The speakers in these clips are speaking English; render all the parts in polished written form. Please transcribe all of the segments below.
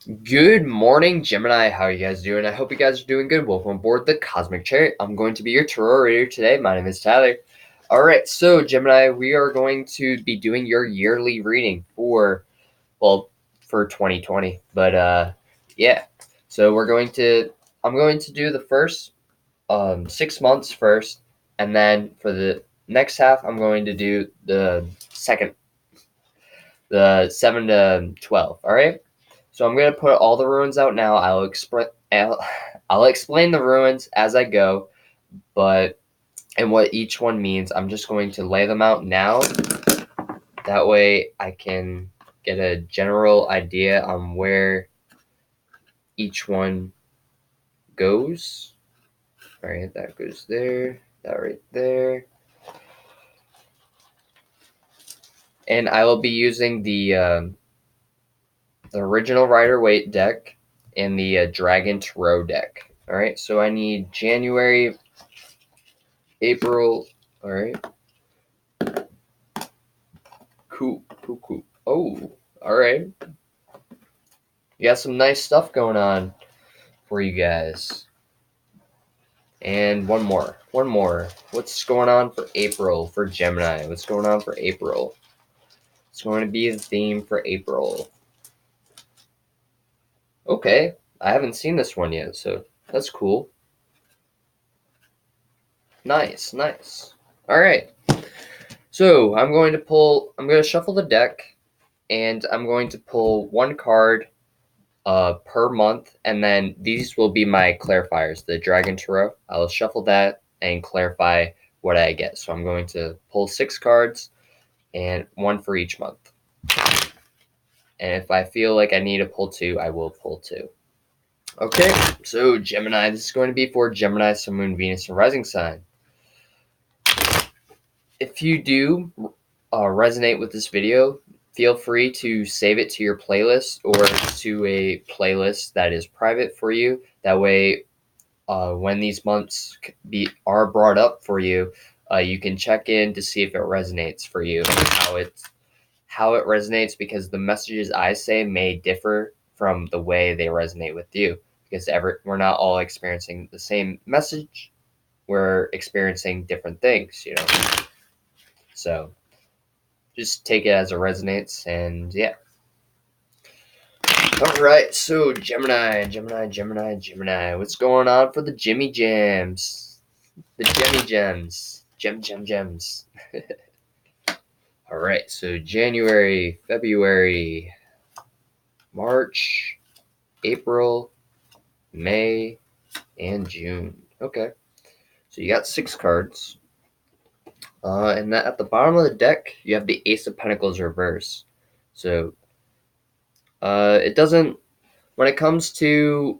Good morning, Gemini. How are you guys doing? I hope you guys are doing good. Welcome aboard the Cosmic Chariot. I'm going to be your tarot reader today. My name is Tyler. All right, so Gemini, we are going to be doing your yearly reading for 2020. Yeah. So I'm going to do the first 6 months first, and then for the next half, I'm going to do the 7 to 12. All right. So I'm gonna put all the ruins out now. I'll explain the ruins as I go, but and what each one means. I'm just going to lay them out now. That way I can get a general idea on where each one goes. All right, that goes there. That right there. And I will be using the original Rider-Waite deck and the Dragon Tarot deck. All right, so I need January, April. All right. Cool, cool, cool. Oh, all right. You got some nice stuff going on for you guys. And one more. What's going on for April for Gemini? What's going on for April? It's going to be the theme for April. Okay, I haven't seen this one yet, so that's cool. Nice, nice. All right. So I'm going to shuffle the deck, and I'm going to pull one card per month, and then these will be my clarifiers. The Dragon Tarot, I'll shuffle that and clarify what I get. So I'm going to pull 6 cards, and one for each month. And if I feel like I need to pull 2, I will pull 2. Okay, so Gemini, this is going to be for Gemini, Sun, Moon, Venus, and Rising sign. If you do resonate with this video, feel free to save it to your playlist or to a playlist that is private for you. That way, when these months are brought up for you, you can check in to see if it resonates for you, how it resonates, because the messages I say may differ from the way they resonate with you, because we're not all experiencing the same message. We're experiencing different things, So just take it as it resonates, and yeah. All right, so Gemini. What's going on for the Jimmy Jams? The Jemmy Gems. Gems. All right, so January, February, March, April, May, and June. Okay, so you got 6 cards. And at the bottom of the deck, you have the Ace of Pentacles reverse. So it doesn't, when it comes to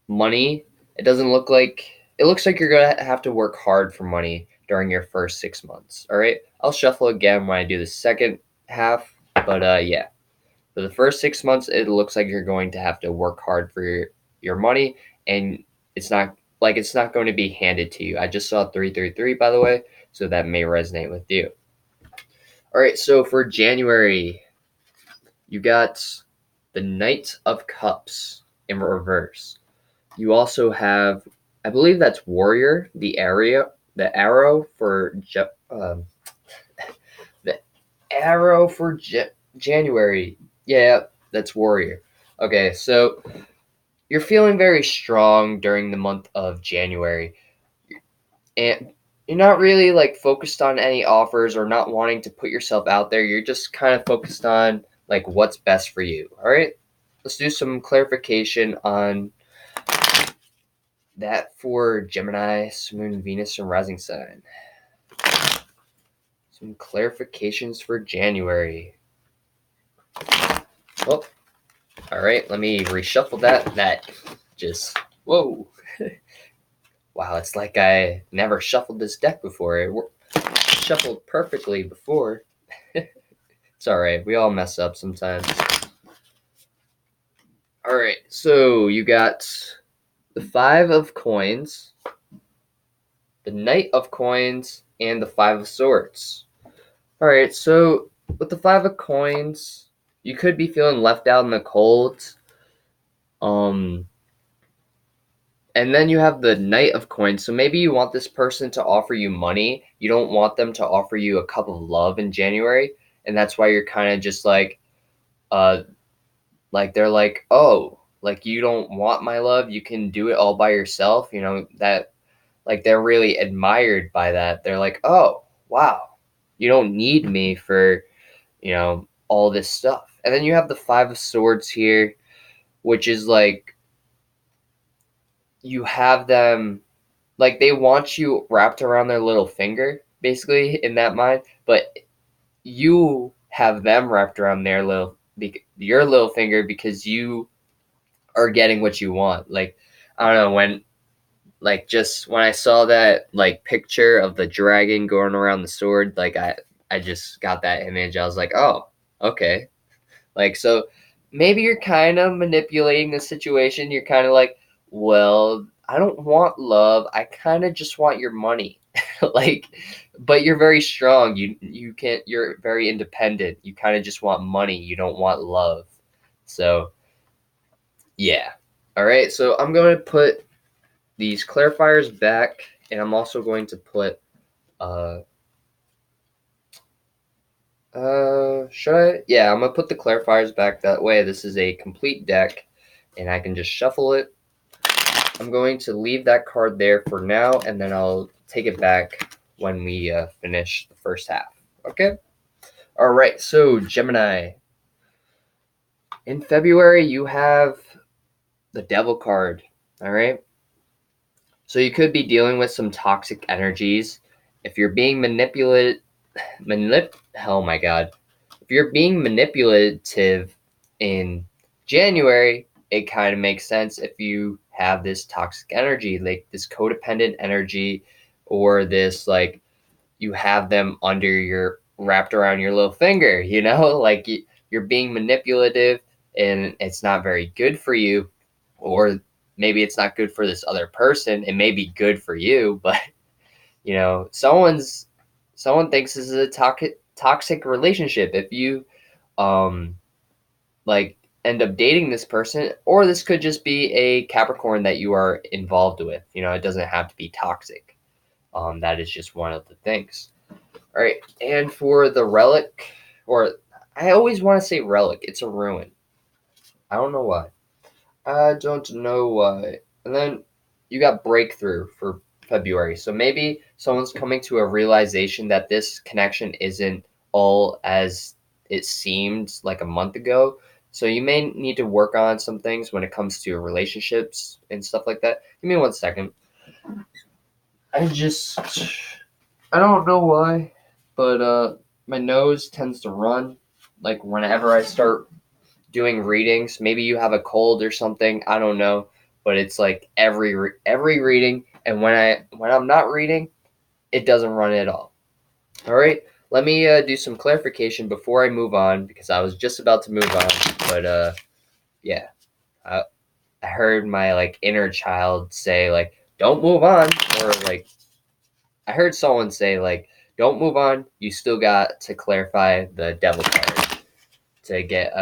money, it looks like you're going to have to work hard for money during your first 6 months. All right, I'll shuffle again when I do the second half, but yeah. For the first 6 months, it looks like you're going to have to work hard for your money, and it's not going to be handed to you. I just saw 333, by the way, so that may resonate with you. All right, so for January, you got the Knight of Cups in reverse. You also have, I believe that's Warrior, the arrow for the arrow for January. Yeah, that's Warrior. Okay, so you're feeling very strong during the month of January, and you're not really focused on any offers or not wanting to put yourself out there. You're just kind of focused on what's best for you. All right, let's do some clarification on that for Gemini, Moon, Venus, and Rising sign. Some clarifications for January. Oh, all right, let me reshuffle that. That just, whoa. Wow, it's like I never shuffled this deck before. It shuffled perfectly before. It's all right. We all mess up sometimes. All right, so you got the 5 of coins, the Knight of coins, and the 5 of swords. All right, so with the 5 of coins, you could be feeling left out in the cold. Um, and then you have the Knight of Coins. So maybe you want this person to offer you money. You don't want them to offer you a cup of love in January, and that's why you're kind of just uh, like they're like, oh, like you don't want my love. You can do it all by yourself. That like they're really admired by that. They're like, oh, wow, you don't need me for all this stuff. And then you have the Five of Swords here, which is like you have them like they want you wrapped around their little finger, basically in that mind, but you have them wrapped around your little finger because you are getting what you want. Like I don't know just when I saw that like picture of the dragon going around the sword, like I just got that image. I was like, oh, okay. Like, so maybe you're kind of manipulating the situation. You're kind of like, well, I don't want love. I kind of just want your money. Like, but you're very strong. You can't. You're very independent. You kind of just want money. You don't want love. So yeah. All right. So I'm going to put these clarifiers back, and I'm also going to put uh should I? Yeah, I'm gonna put the clarifiers back that way. This is a complete deck, and I can just shuffle it. I'm going to leave that card there for now, and then I'll take it back when we finish the first half. Okay? All right, so Gemini. In February, you have the Devil card. All right? So you could be dealing with some toxic energies. If you're being oh my god. If you're being manipulative in January, it kind of makes sense if you have this toxic energy, like this codependent energy, or this like you have them under your wrapped around your little finger, like you're being manipulative and it's not very good for you, or maybe it's not good for this other person. It may be good for you, but someone thinks this is a toxic relationship if you um like end up dating this person, or this could just be a Capricorn that you are involved with. It doesn't have to be toxic. That is just one of the things. All right, and for the relic, or I always want to say relic, it's a ruin. I don't know why. I don't know why. And then you got breakthrough for February. So maybe someone's coming to a realization that this connection isn't all as it seemed like a month ago. So you may need to work on some things when it comes to relationships and stuff like that. Give me 1 second. I don't know why, but my nose tends to run like whenever I start doing readings. Maybe you have a cold or something. I don't know, but it's like every reading, and when I'm not reading, it doesn't run at all. All right, let me do some clarification before I move on because I was just about to move on, but yeah, I, I heard my like inner child say like, "Don't move on," or like I heard someone say like, "Don't move on. You still got to clarify the devil card to get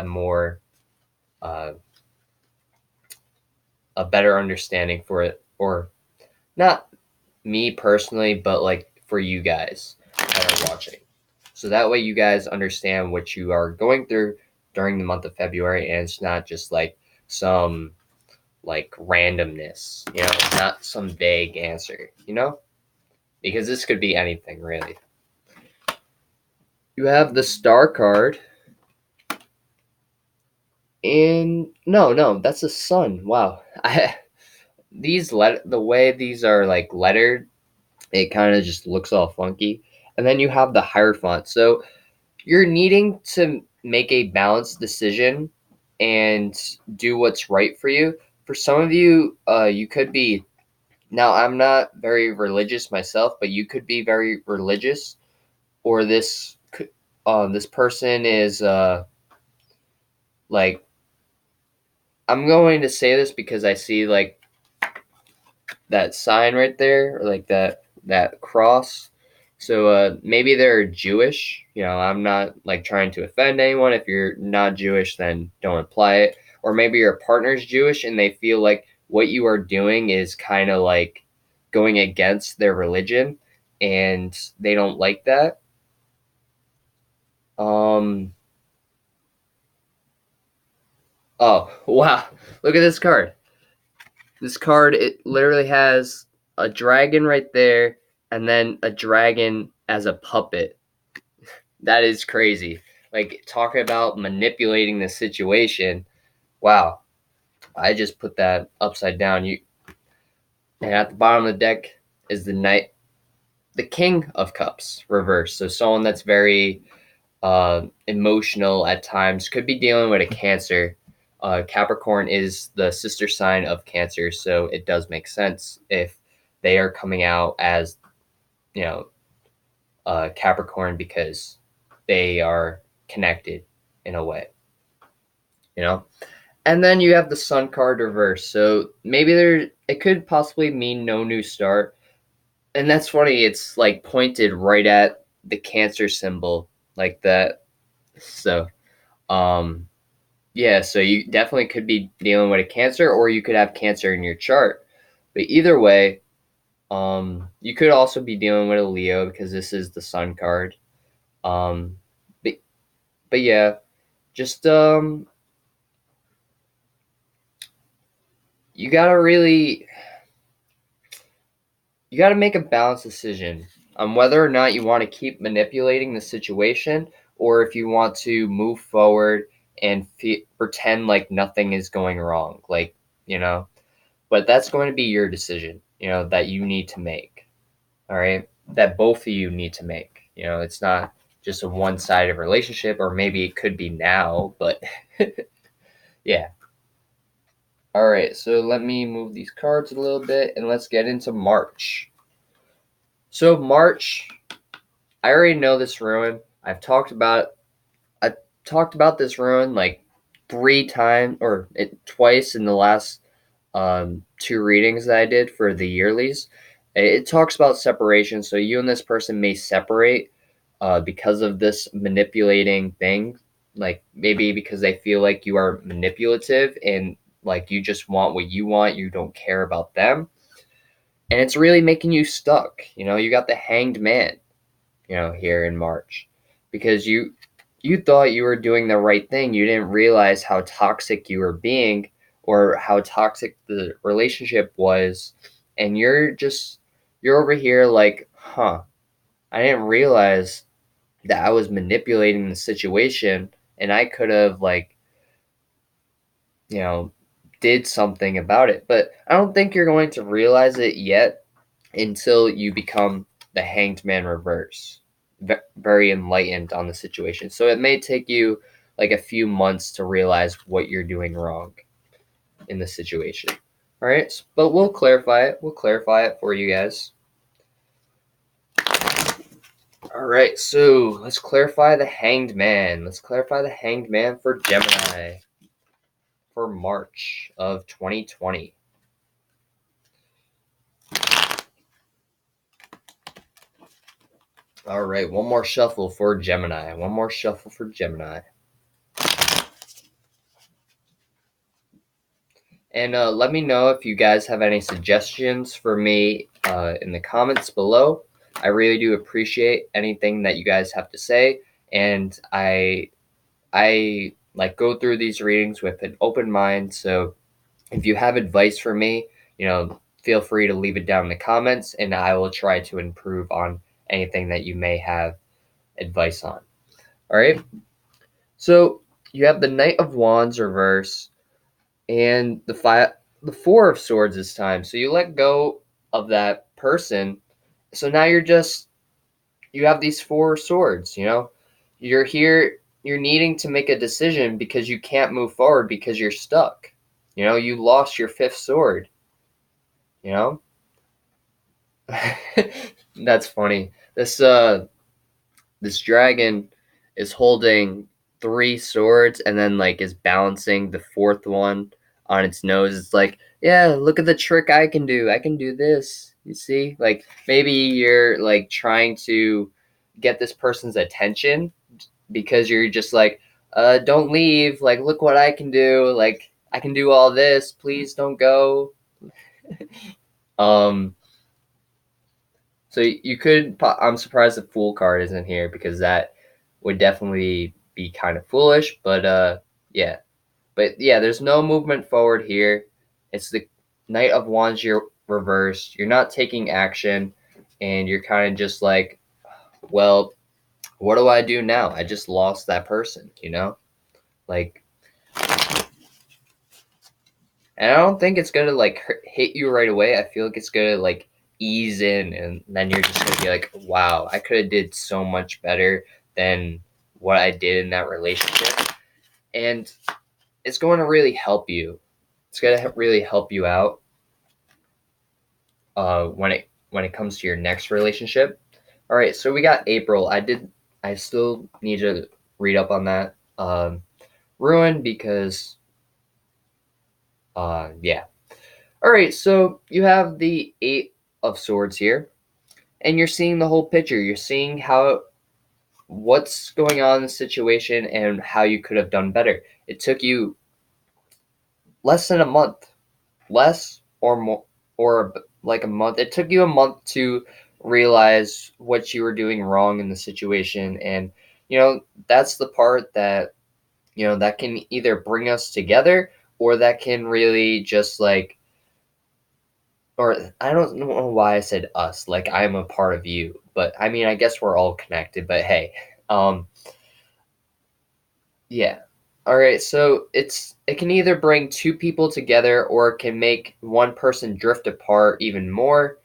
uh, a better understanding for it, or not me personally, but like for you guys that are watching. So that way you guys understand what you are going through during the month of February, and it's not just like some like randomness, not some vague answer, because this could be anything really. You have the star card, and no, that's the sun. Wow. The way these are like lettered, it kind of just looks all funky. And then you have the Hierophant. So you're needing to make a balanced decision and do what's right for you. For some of you, you could be. Now, I'm not very religious myself, but you could be very religious, or this person is like. I'm going to say this because I see like that sign right there, or like that cross. So maybe they're Jewish. I'm not like trying to offend anyone. If you're not Jewish, then don't apply it. or maybe your partner's Jewish and they feel like what you are doing is kind of like going against their religion and they don't like that. Oh, wow. Look at this card. This card, it literally has a dragon right there and then a dragon as a puppet. That is crazy. Like, talking about manipulating the situation. Wow. I just put that upside down. And at the bottom of the deck is the King of Cups reversed. So someone that's very emotional at times, could be dealing with a Cancer. Capricorn is the sister sign of Cancer, so it does make sense if they are coming out as, Capricorn, because they are connected in a way, you know. And then you have the Sun card reversed, so maybe it could possibly mean no new start. And that's funny. It's like pointed right at the Cancer symbol, like that. So, yeah, so you definitely could be dealing with a Cancer, or you could have Cancer in your chart. But either way, you could also be dealing with a Leo because this is the Sun card. Um, but yeah, just you gotta really you gotta make a balanced decision on whether or not you want to keep manipulating the situation, or if you want to move forward and pretend like nothing is going wrong, like, you know. But that's going to be your decision, that you need to make. All right, that both of you need to make. It's not just a one-sided relationship, or maybe it could be now, but yeah. All right, so let me move these cards a little bit and let's get into March. So March, I already know this ruin. I've talked about this ruin like 3 times, or twice in the last 2 readings that I did for the yearlies. It talks about separation. So you and this person may separate because of this manipulating thing. Like, maybe because they feel like you are manipulative and like you just want what you want. You don't care about them. And it's really making you stuck. You got the Hanged Man, here in March, because you thought you were doing the right thing. You didn't realize how toxic you were being, or how toxic the relationship was, and you're over here like, I didn't realize that I was manipulating the situation, and I could have, like, did something about it. But I don't think you're going to realize it yet until you become the Hanged Man reverse, very enlightened on the situation. So it may take you like a few months to realize what you're doing wrong in the situation. All right, but we'll clarify it. We'll clarify it for you guys. All right, so let's clarify the Hanged Man. Let's clarify the Hanged Man for Gemini for March of 2020. All right, one more shuffle for Gemini. One more shuffle for Gemini. And let me know if you guys have any suggestions for me in the comments below. I really do appreciate anything that you guys have to say, and I like go through these readings with an open mind. So if you have advice for me, feel free to leave it down in the comments, and I will try to improve on anything that you may have advice on. All right. So you have the Knight of Wands reverse, and the Four of Swords this time. So you let go of that person. So now you have these 4 swords, You're here, you're needing to make a decision because you can't move forward because you're stuck. You lost your 5th sword, That's funny. This dragon is holding 3 swords and then like is balancing the 4th one on its nose. It's like, yeah, look at the trick I can do. I can do this. You see? Like, maybe you're like trying to get this person's attention because you're just like, don't leave. Like, look what I can do. Like, I can do all this. Please don't go. um, so you could. I'm surprised the Fool card isn't here because that would definitely be kind of foolish. But yeah. But yeah, there's no movement forward here. It's the Knight of Wands. You're reversed. You're not taking action, and you're kind of just like, well, what do I do now? I just lost that person. Like, and I don't think it's gonna like hit you right away. I feel like it's gonna like ease in, and then you're just gonna be like, wow, I could have did so much better than what I did in that relationship, and it's going to really help you. It's gonna really help you out when it comes to your next relationship. All right, so we got April. I still need to read up on that. Ruin because yeah. All right, so you have the 8 of Swords here, and you're seeing the whole picture. You're seeing what's going on in the situation and how you could have done better. It took you less than a month, less or more, or like a month. It took you a month to realize what you were doing wrong in the situation, and that's the part that that can either bring us together, or that can really just like, or I don't know why I said us, like I'm a part of you, but I mean, I guess we're all connected, but hey, um, yeah. All right, so it can either bring two people together, or it can make one person drift apart even more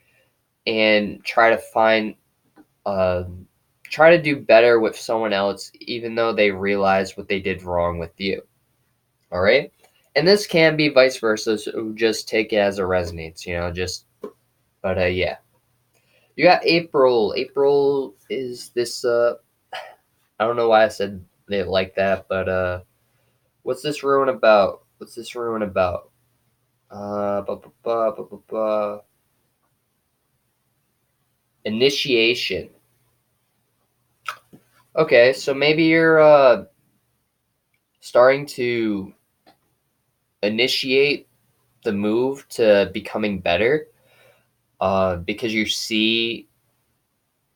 and try to do better with someone else, even though they realize what they did wrong with you. All right, and this can be vice versa. So just take it as it resonates, just. But yeah. You got April. April is this I don't know why I said it like that, but what's this ruin about? What's this ruin about? Ba, ba, ba, ba, ba, ba. Initiation. Okay, so maybe you're starting to initiate the move to becoming better because you see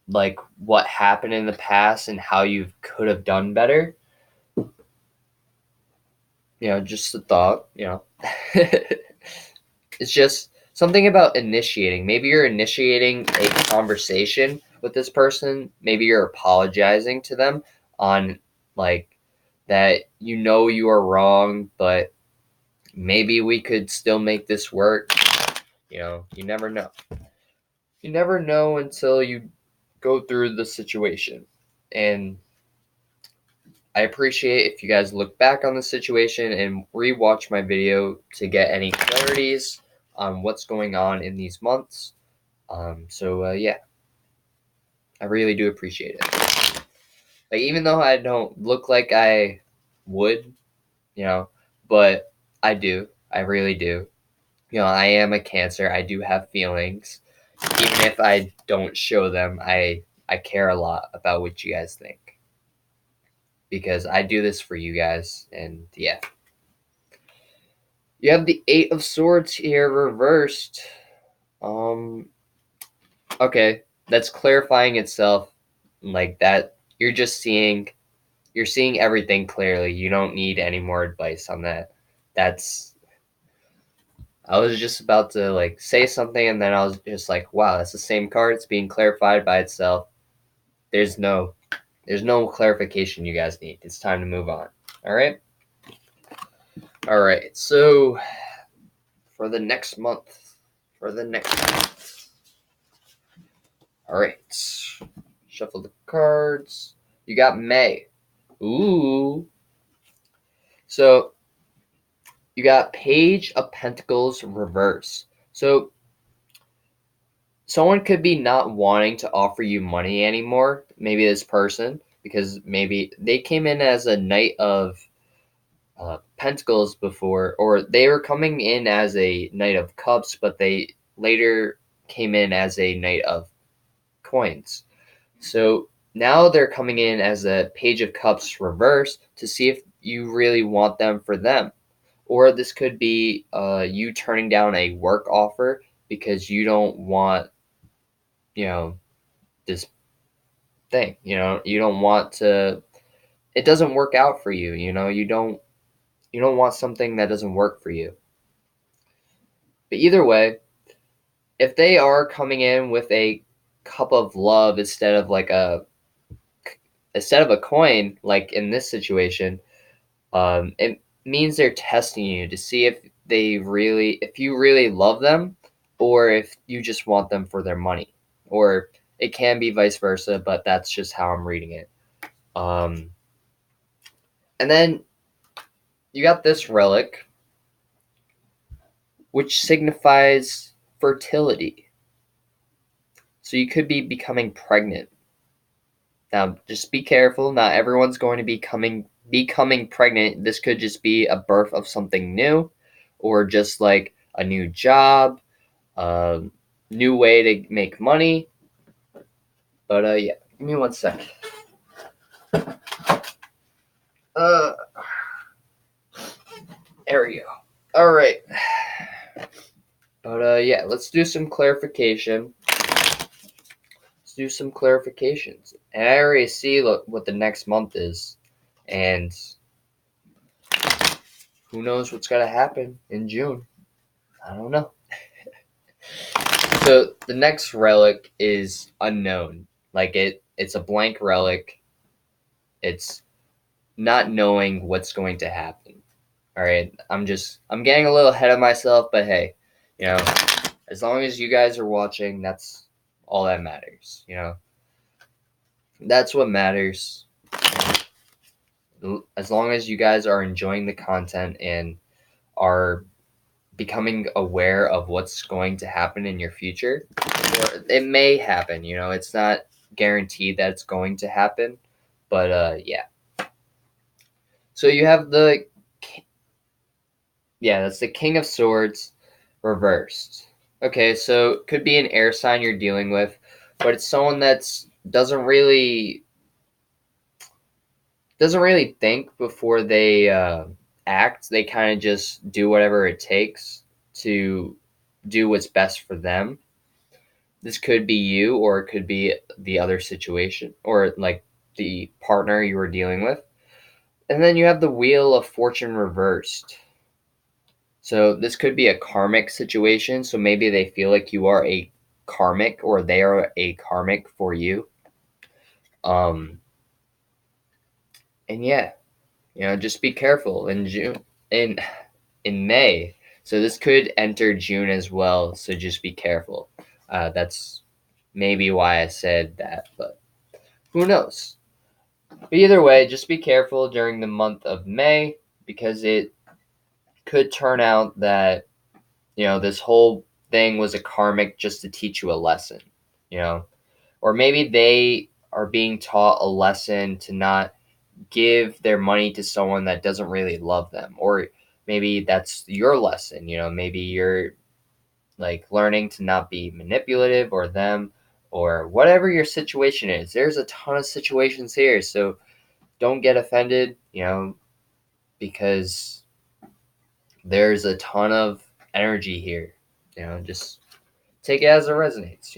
like what happened in the past and how you could have done better. Just a thought. It's just something about initiating. Maybe you're initiating a conversation with this person. Maybe you're apologizing to them on like that you are wrong, but maybe we could still make this work. You never know. You never know until you go through the situation. And I appreciate if you guys look back on the situation and rewatch my video to get any clarities on what's going on in these months. So yeah, I really do appreciate it. Like, even though I don't look like I would, but I do. I really do. I am a Cancer. I do have feelings. Even if I don't show them, I care a lot about what you guys think. Because I do this for you guys, and yeah. You have the 8 of Swords here reversed. Okay, that's clarifying itself. Like that, you're seeing everything clearly. You don't need any more advice on that. That's I was just about to like say something, and then I was just like, wow, that's the same card. It's being clarified by itself. There's no clarification you guys need. It's time to move on. All right. All right. So for the next month, all right. Shuffle the cards. You got May. Ooh. So you got Page of Pentacles reverse. So someone could be not wanting to offer you money anymore. Maybe this person, because maybe they came in as a Knight of Pentacles before, or they were coming in as a Knight of Cups, but they later came in as a Knight of Coins. So now they're coming in as a Page of Cups reverse to see if you really want them for them. Or this could be you turning down a work offer because you don't want, this thing. You don't want to. It doesn't work out for you. You don't want something that doesn't work for you. But either way, if they are coming in with a cup of love instead of a coin, like in this situation, it means they're testing you to see if you really love them, or if you just want them for their money, or it can be vice versa. But that's just how I'm reading it. And then you got this relic, which signifies fertility. So you could be becoming pregnant. Now, just be careful. Not everyone's going to be becoming pregnant. This could just be a birth of something new, or just like a new job, a new way to make money. But yeah, give me 1 second. There we go. All right. But yeah, let's do some clarification. Let's do some clarifications. And I already see what the next month is, and who knows what's gonna happen in June. I don't know. So the next relic is unknown. Like it's a blank relic. It's not knowing what's going to happen. All right. I'm getting a little ahead of myself, but hey, as long as you guys are watching, that's all that matters. That's what matters. As long as you guys are enjoying the content and are becoming aware of what's going to happen in your future, or it may happen. It's not guaranteed that it's going to happen, but yeah. So you have that's the King of Swords reversed. Okay, so it could be an air sign you're dealing with, but it's someone that's doesn't really think before they act. They kind of just do whatever it takes to do what's best for them. This could be you, or it could be the other situation, or like the partner you were dealing with. And then you have the Wheel of Fortune reversed. So this could be a karmic situation. So maybe they feel like you are a karmic, or they are a karmic for you. And yeah, just be careful in June, in May. So this could enter June as well. So just be careful. That's maybe why I said that, but who knows? But either way, just be careful during the month of May, because it could turn out that this whole thing was a karmic just to teach you a lesson, or maybe they are being taught a lesson to not give their money to someone that doesn't really love them, or maybe that's your lesson. Maybe you're like learning to not be manipulative, or them, or whatever your situation is. There's a ton of situations here, so don't get offended, because there's a ton of energy here. Just take it as it resonates.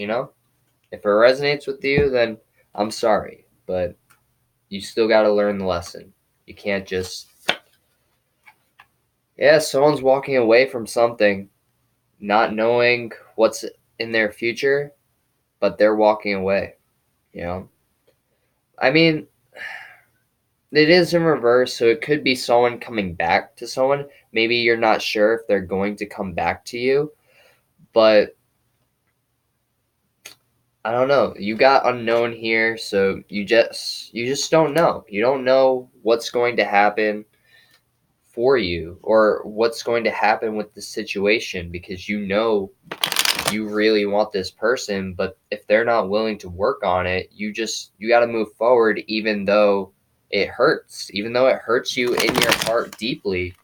If it resonates with you, then I'm sorry, but you still got to learn the lesson. You can't just, someone's walking away from something, not knowing what's in their future, but they're walking away. I mean, it is in reverse, so it could be someone coming back to someone. Maybe you're not sure if they're going to come back to you, but I don't know. You got unknown here, so you just don't know. You don't know what's going to happen for you, or what's going to happen with the situation, because you really want this person, but if they're not willing to work on it, you got to move forward, even though it hurts. Even though it hurts you in your heart deeply,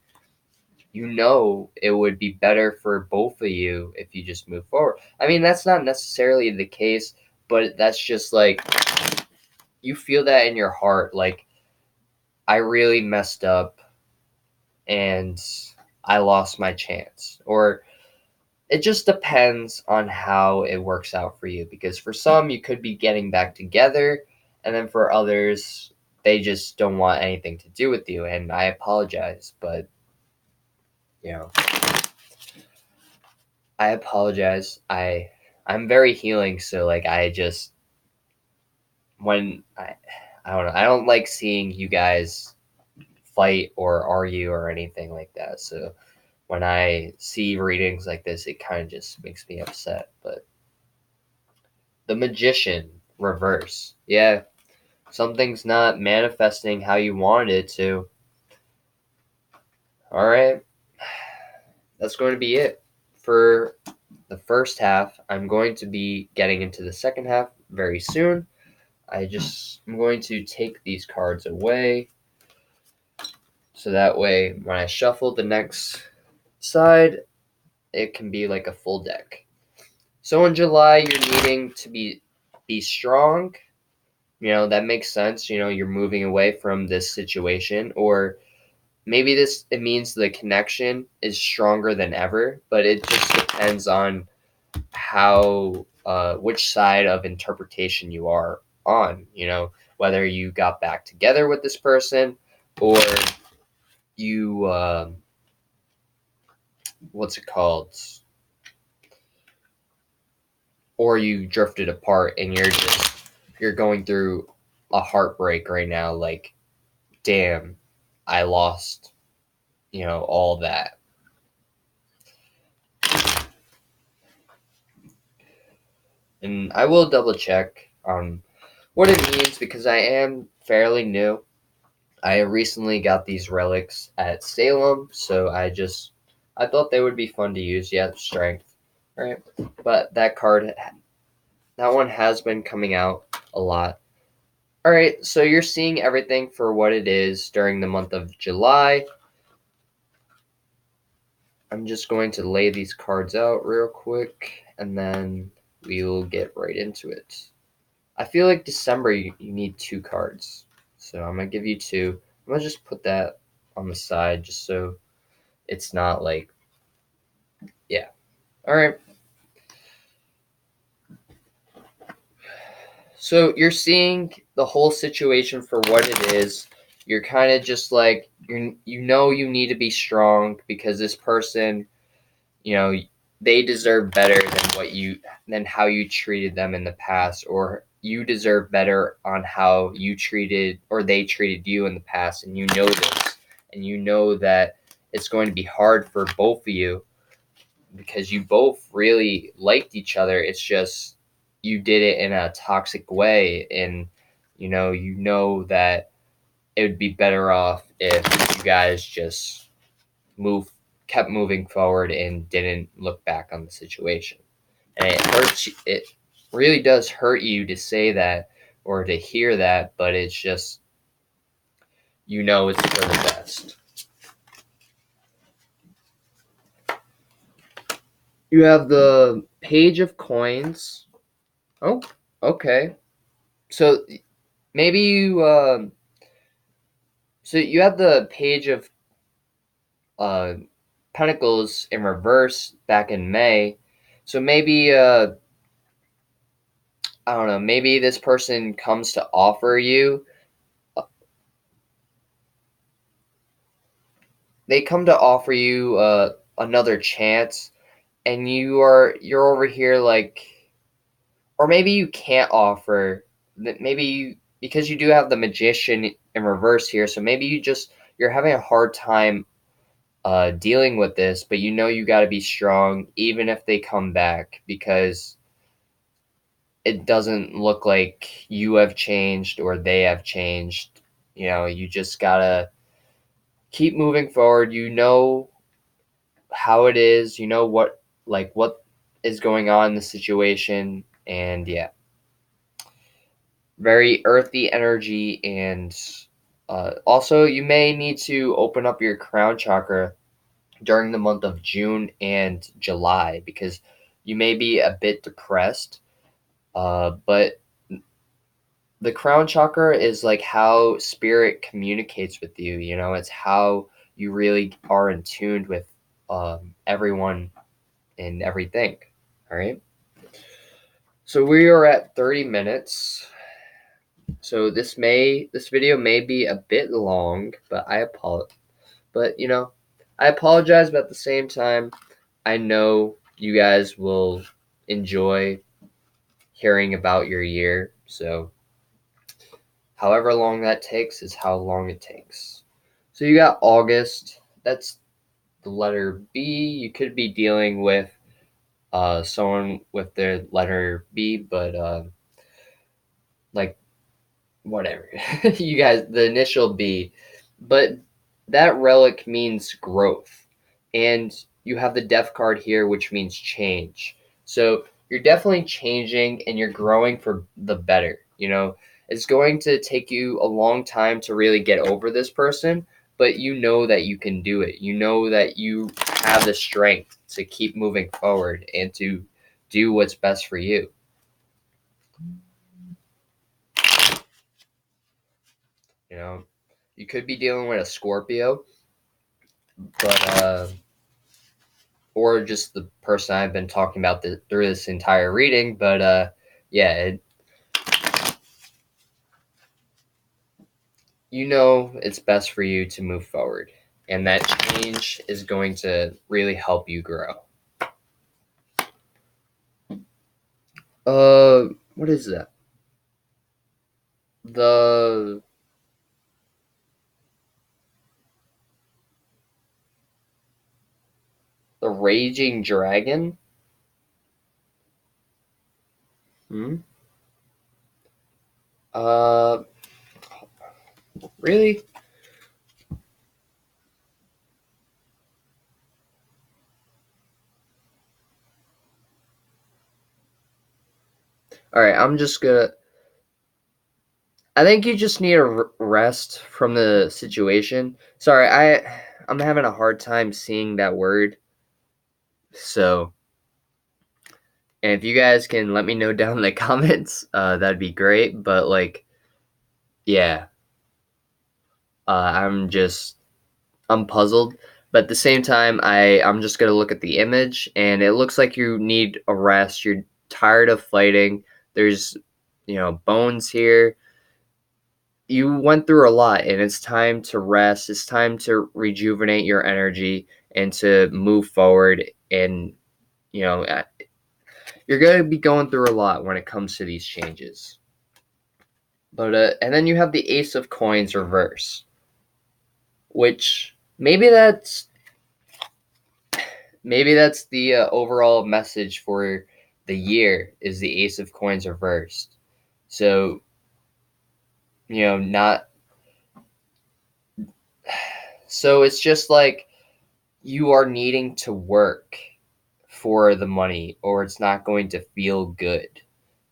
it would be better for both of you if you just move forward. I mean, that's not necessarily the case, but that's just like, you feel that in your heart, like, I really messed up, and I lost my chance. Or it just depends on how it works out for you, because for some you could be getting back together, and then for others they just don't want anything to do with you, and I apologize, but you know, I apologize. I'm very healing, so like I just when I don't know, I don't like seeing you guys fight or argue or anything like that. So when I see readings like this, it kind of just makes me upset. But the Magician reverse. Yeah, something's not manifesting how you wanted it to. All right. That's going to be it for the first half. I'm going to be getting into the second half very soon. I'm going to take these cards away so that way when I shuffle the next side, it can be like a full deck. So in July, you're needing to be strong. That makes sense. You're moving away from this situation, or maybe it means the connection is stronger than ever, but it just depends on how which side of interpretation you are on. Whether you got back together with this person, or you what's it called, or you drifted apart and you're going through a heartbreak right now, like, damn, I lost all that. And I will double check on what it means, because I am fairly new. I recently got these relics at Salem, so I thought they would be fun to use. Yeah, strength, right? But that one has been coming out a lot. All right, so you're seeing everything for what it is during the month of July. I'm just going to lay these cards out real quick, and then we will get right into it. I feel like December, you need 2 cards. So I'm going to give you 2. I'm going to just put that on the side just so it's not like, yeah. All right. So you're seeing the whole situation for what it is. You're kind of just like, you need to be strong, because this person, you know, they deserve better than how you treated them in the past, or you deserve better on how you treated or they treated you in the past, and you know this, and you know that it's going to be hard for both of you, because you both really liked each other. It's just you did it in a toxic way, and you know that it would be better off if you guys just move kept moving forward and didn't look back on the situation. And it really does hurt you to say that or to hear that, but it's just it's for the best. You have the Page of Coins. Oh, okay. So maybe you have the Page of uh, Pentacles in reverse back in May. So maybe I don't know. Maybe this person comes to offer you. They come to offer you another chance, and you're over here like, or maybe you can't offer. Maybe because you do have the Magician in reverse here, so maybe you're having a hard time dealing with this, but you got to be strong even if they come back, because it doesn't look like you have changed or they have changed. You just gotta keep moving forward. How it is. What is going on in the situation, and yeah, very earthy energy. And also, you may need to open up your crown chakra during the month of June and July, because you may be a bit depressed, but the crown chakra is like how spirit communicates with you. It's how you really are in tune with everyone and everything. All right. So we are at 30 minutes. So this video may be a bit long, but I apologize. But I apologize. But at the same time, I know you guys will enjoy hearing about your year. So however long that takes is how long it takes. So you got August. That's the letter B. You could be dealing with someone with their letter B, but like whatever. You guys, the initial B. But that relic means growth. And you have the death card here, which means change. So you're definitely changing and you're growing for the better. It's going to take you a long time to really get over this person, but you know that you can do it. You know that you have the strength to keep moving forward and to do what's best for you. You could be dealing with a Scorpio, but or just the person I've been talking about through this entire reading. But yeah, it's best for you to move forward, and that change is going to really help you grow. What is that? The raging dragon? Hmm. Uh, really? All right, I think you just need a rest from the situation. Sorry, I'm having a hard time seeing that word. So, and if you guys can let me know down in the comments, that'd be great. But yeah, I'm puzzled. But at the same time, I'm just gonna look at the image, and it looks like you need a rest. You're tired of fighting. There's bones here. You went through a lot, and it's time to rest. It's time to rejuvenate your energy and to move forward. And you know, uh, you're gonna be going through a lot when it comes to these changes. But and then you have the Ace of Coins reverse, which maybe that's the overall message for the year is the Ace of Coins reversed. So not so it's just like you are needing to work for the money or it's not going to feel good.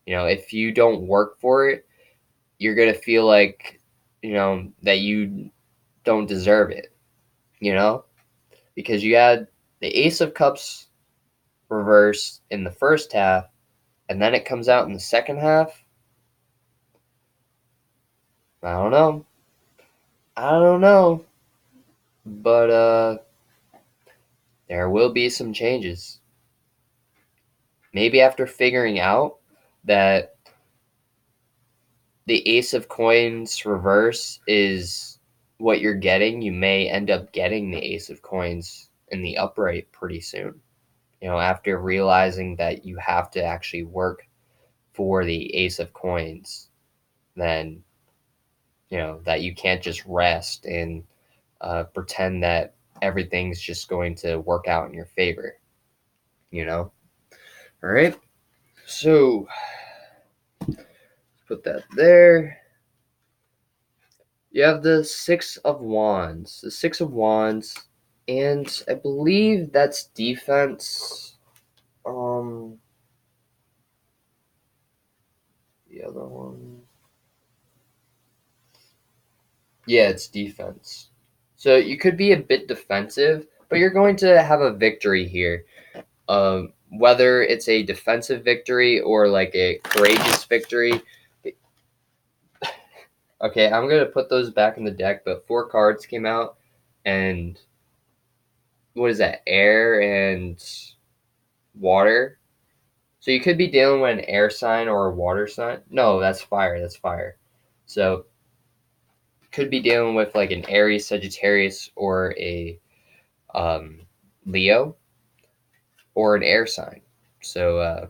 If you don't work for it, you're going to feel like that you don't deserve it, because you had the Ace of Cups reversed in the first half and then it comes out in the second half. I don't know. But there will be some changes. Maybe after figuring out that the Ace of Coins reverse is what you're getting, you may end up getting the Ace of Coins in the upright pretty soon. After realizing that you have to actually work for the Ace of Coins, then that you can't just rest and pretend that everything's just going to work out in your favor. All right. So put that there. You have the Six of Wands. The Six of Wands, and I believe that's defense. The other one. Yeah, it's defense. So you could be a bit defensive, but you're going to have a victory here. Whether it's a defensive victory or like a courageous victory. Okay, I'm gonna put those back in the deck, but 4 cards came out, and what is that? Air and water. So you could be dealing with an air sign or a water sign. No, that's fire. That's fire. So could be dealing with like an Aries, Sagittarius, or a um, Leo, or an air sign. So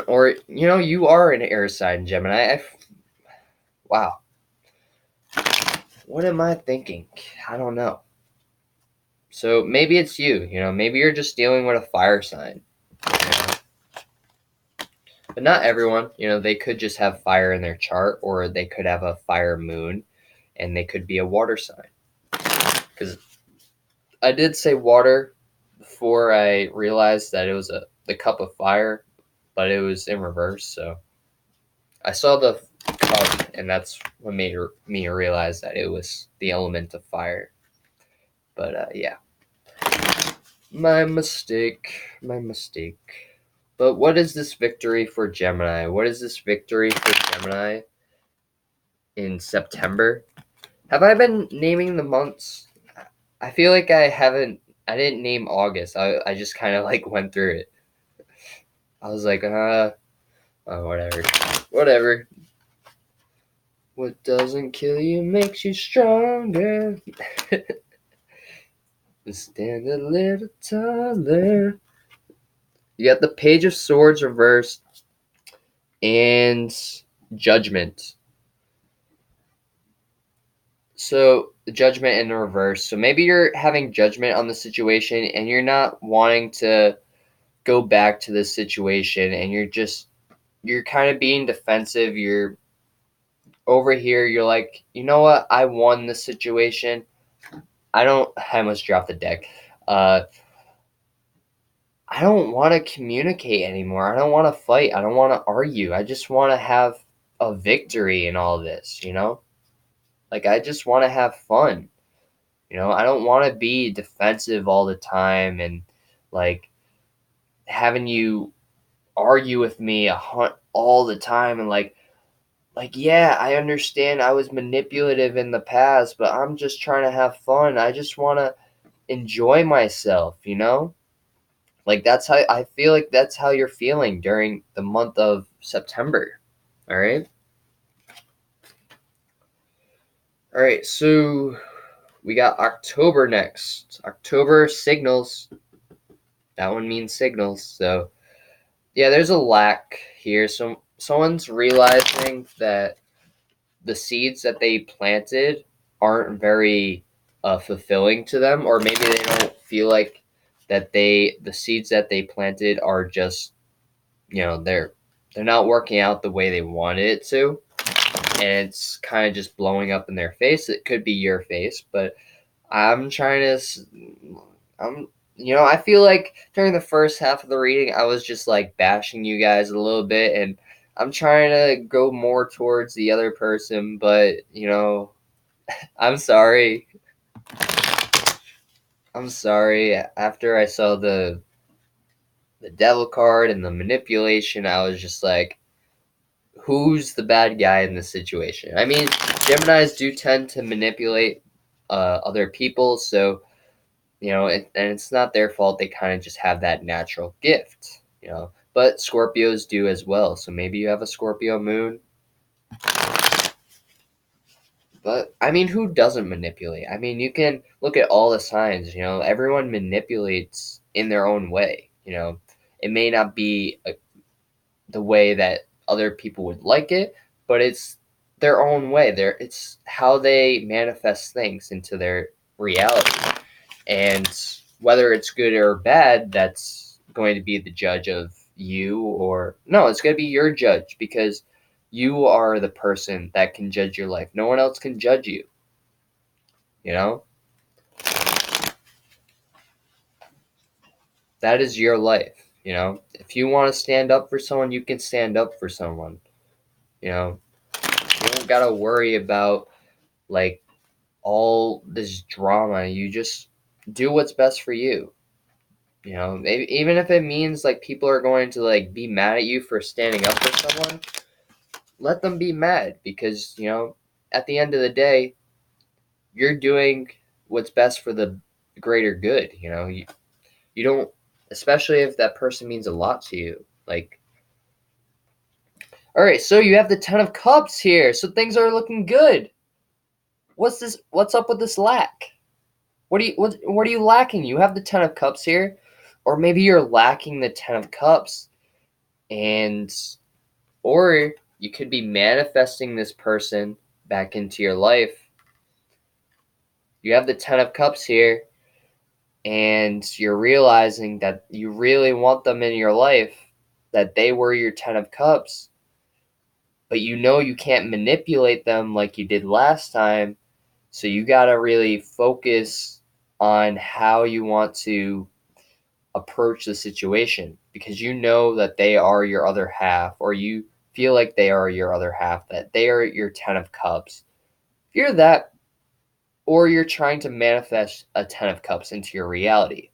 or you are an air sign, Gemini. Wow, what am I thinking? I don't know. So maybe it's you. Maybe you're just dealing with a fire sign. But not everyone. They could just have fire in their chart, or they could have a fire moon, and they could be a water sign. Because I did say water before I realized that it was the cup of fire, but it was in reverse. So I saw the cup, and that's what made me realize that it was the element of fire. But yeah, my mistake. My mistake. But what is this victory for Gemini? What is this victory for Gemini in September? Have I been naming the months? I feel like I haven't. I didn't name August. I just kind of like went through it. I was like, oh, whatever. Whatever. What doesn't kill you makes you stronger. Stand a little taller. You got the Page of Swords reversed and Judgment. So the Judgment in the reverse. So maybe you're having judgment on the situation and you're not wanting to go back to this situation, and you're kind of being defensive. You're over here. You're like, you know what? I won this situation. I almost dropped the deck. I don't want to communicate anymore. I don't want to fight. I don't want to argue. I just want to have a victory in all this, Like, I just want to have fun. I don't want to be defensive all the time and, like, having you argue with me all the time and, yeah, I understand I was manipulative in the past, but I'm just trying to have fun. I just want to enjoy myself, Like, that's how I feel like that's how you're feeling during the month of September. All right. All right. So we got October next. October signals. That one means signals. So yeah, there's a lack here. So someone's realizing that the seeds that they planted aren't very fulfilling to them, or maybe they don't feel like that the seeds that they planted are just they're not working out the way they wanted it to, and it's kind of just blowing up in their face. It could be your face, but I'm trying to I'm I feel like during the first half of the reading I was just like bashing you guys a little bit, and I'm trying to go more towards the other person, but I'm sorry. I'm sorry. After I saw the devil card and the manipulation, I was just like, who's the bad guy in this situation? I mean, Geminis do tend to manipulate other people, so and it's not their fault. They kind of just have that natural gift, But Scorpios do as well. So maybe you have a Scorpio moon. But I mean, who doesn't manipulate? I mean, you can look at all the signs. Everyone manipulates in their own way. It may not be the way that other people would like it, but it's their own way. It's how they manifest things into their reality. And whether it's good or bad, that's going to be the judge of you, or no, it's going to be your judge, because you are the person that can judge your life. No one else can judge you. That is your life. If you want to stand up for someone, you can stand up for someone. You don't got to worry about like all this drama. You just do what's best for you. Even if it means like people are going to like be mad at you for standing up for someone, let them be mad, because at the end of the day, you're doing what's best for the greater good. You don't, especially if that person means a lot to you. Like, all right, so you have the Ten of Cups here, so things are looking good. What's up with this lack? What are you lacking? You have the Ten of Cups here, or maybe you're lacking the Ten of Cups, and or you could be manifesting this person back into your life. You have the Ten of Cups here, and you're realizing that you really want them in your life, that they were your Ten of Cups, but you can't manipulate them like you did last time, so you got to really focus on how you want to approach the situation, because you know that they are your other half, or you feel like they are your other half, that they are your Ten of Cups. If you're that, or you're trying to manifest a Ten of Cups into your reality,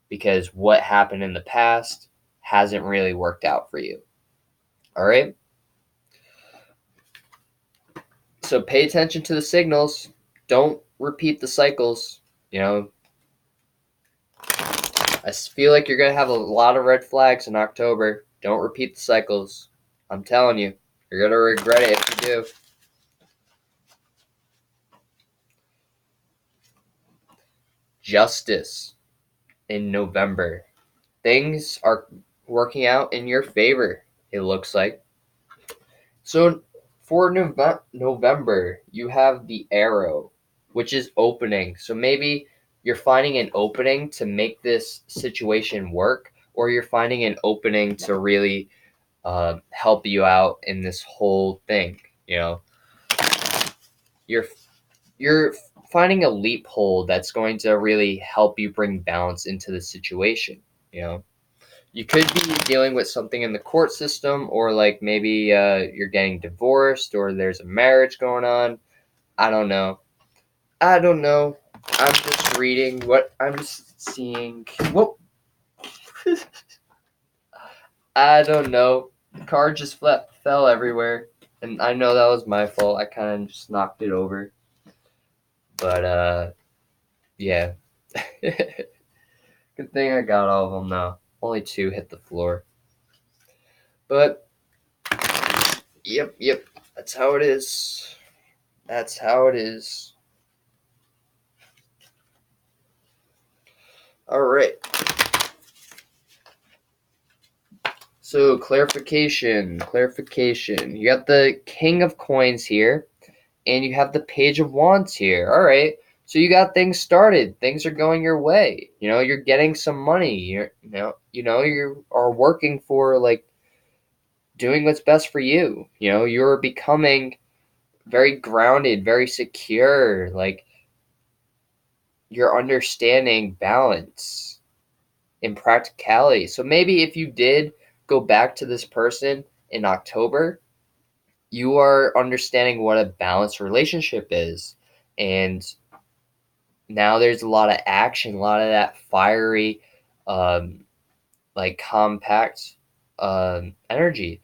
because what happened in the past hasn't really worked out for you. All right? So pay attention to the signals. Don't repeat the cycles. I feel like you're going to have a lot of red flags in October. Don't repeat the cycles. I'm telling you, you're going to regret it if you do. Justice in November. Things are working out in your favor, it looks like. So for November, you have the arrow, which is opening. So maybe you're finding an opening to make this situation work, or you're finding an opening to really help you out in this whole thing. You're you're finding a loophole that's going to really help you bring balance into the situation. You could be dealing with something in the court system, or like maybe you're getting divorced, or there's a marriage going on. I don't know. I'm just reading what I'm seeing. Whoa. I don't know. The card just fell everywhere, and I know that was my fault. I kind of just knocked it over. But yeah. Good thing I got all of them now. Only 2 hit the floor. But yep. That's how it is. That's how it is. All right. So clarification. You got the King of Coins here, and you have the Page of Wands here. All right. So you got things started. Things are going your way. You're getting some money. You are working for, like, doing what's best for you. You're becoming very grounded, very secure. Like, you're understanding balance and practicality. So maybe if you did go back to this person in October, you are understanding what a balanced relationship is. And now there's a lot of action, a lot of that fiery, like compact energy.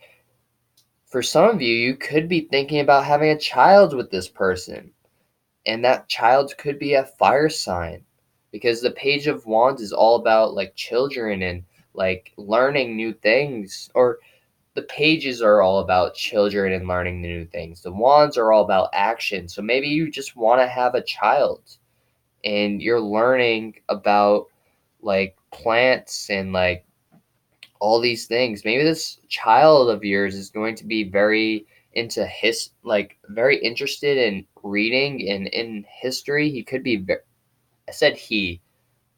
For some of you, you could be thinking about having a child with this person. And that child could be a fire sign, because the Page of Wands is all about, like, children and, like, learning new things. Or the pages are all about children and learning new things. The wands are all about action. So maybe you just want to have a child, and you're learning about, like, plants and, like, all these things. Maybe this child of yours is going to be very into very interested in reading and in history. He could be I said he.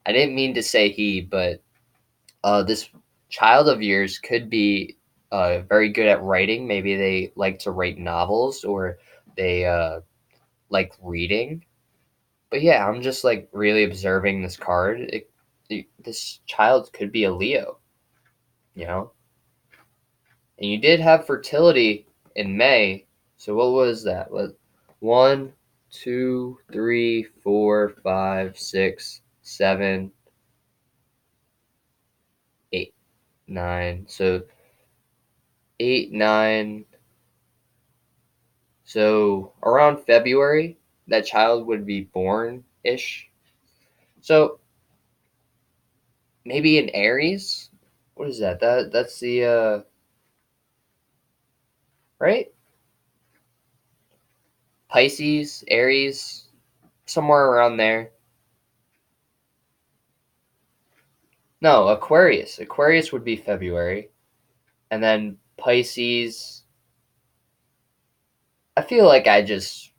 I didn't mean to say he, but this child of yours could be very good at writing. Maybe they like to write novels, or they like reading. But yeah, I'm just, like, really observing this card. This child could be a Leo, you know? And you did have fertility in May. So what was that? What, 1, 2, 3, 4, 5, 6, 7, 8, 9. So 8, 9. So around February, that child would be born-ish. So maybe an Aries. What is that? That's the right? Pisces, Aries, somewhere around there. No, Aquarius. Aquarius would be February. And then Pisces. I feel like I just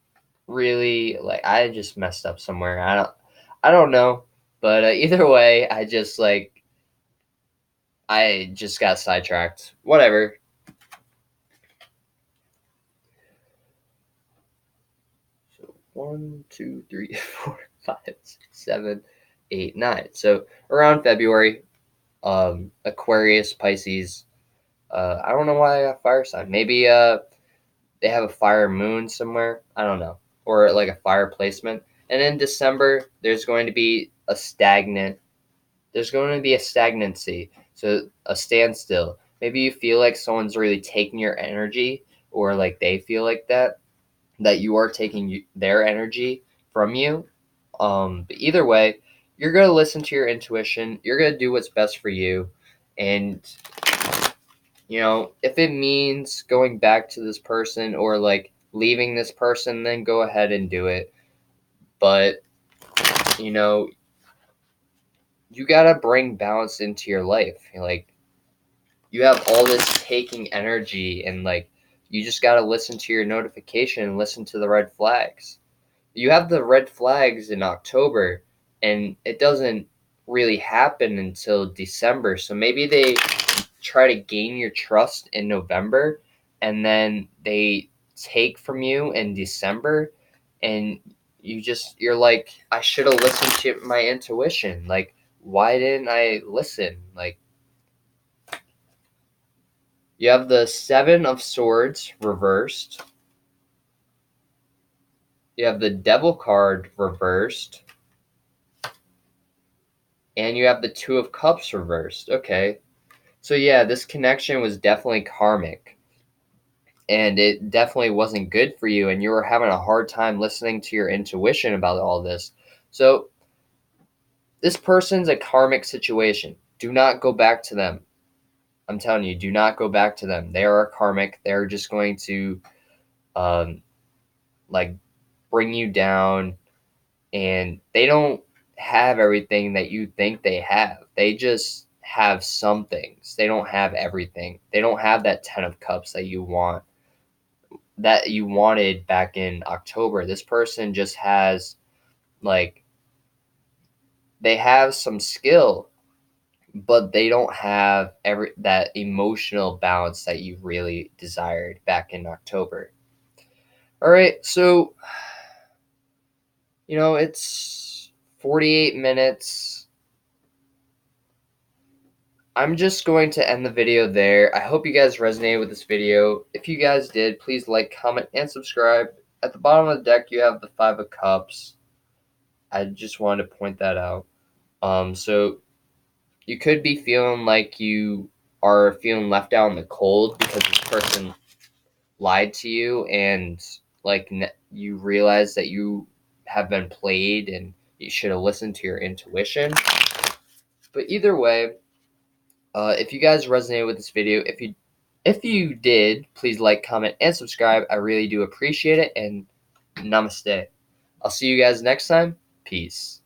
messed up somewhere. I don't know, but either way, I just got sidetracked. Whatever. So 1, 2, 3, 4, 5, 6, 7, 8, 9. So around February, Aquarius, Pisces. I don't know why I got fire sign. Maybe they have a fire moon somewhere. I don't know, or like a fire placement. And in December, there's going to be a stagnant. There's going to be a stagnancy, so a standstill. Maybe you feel like someone's really taking your energy, or like they feel like that you are taking their energy from you. But either way, you're gonna listen to your intuition. You're gonna do what's best for you, and if it means going back to this person or like leaving this person, then go ahead and do it. But you know, you gotta bring balance into your life. Like you have all this taking energy, and like you just gotta listen to your notification and listen to the red flags. You have the red flags in October, and it doesn't really happen until December. So maybe they try to gain your trust in November, and then they take from you in December, and you're like, I should have listened to my intuition. Like, why didn't I listen? Like, you have the 7 of Swords reversed. You have the Devil card reversed. And you have the 2 of Cups reversed. Okay. So yeah, this connection was definitely karmic. And it definitely wasn't good for you, and you were having a hard time listening to your intuition about all this. So this person's a karmic situation. Do not go back to them. I'm telling you, do not go back to them. They are karmic. They're just going to um, like bring you down, and they don't have everything that you think they have. They just have some things. They don't have everything. They don't have that 10 of cups that you wanted back in October. This person just has like they have some skill, but they don't have every that emotional balance that you really desired back in October. All right, so it's 48 minutes. I'm just going to end the video there. I hope you guys resonated with this video. If you guys did, please like, comment, and subscribe. At the bottom of the deck, you have the 5 of Cups. I just wanted to point that out. So you could be feeling like you are feeling left out in the cold because this person lied to you, and like you realize that you have been played and you should have listened to your intuition. But either way, if you guys resonated with this video, if you did, please like, comment, and subscribe. I really do appreciate it, and namaste. I'll see you guys next time. Peace.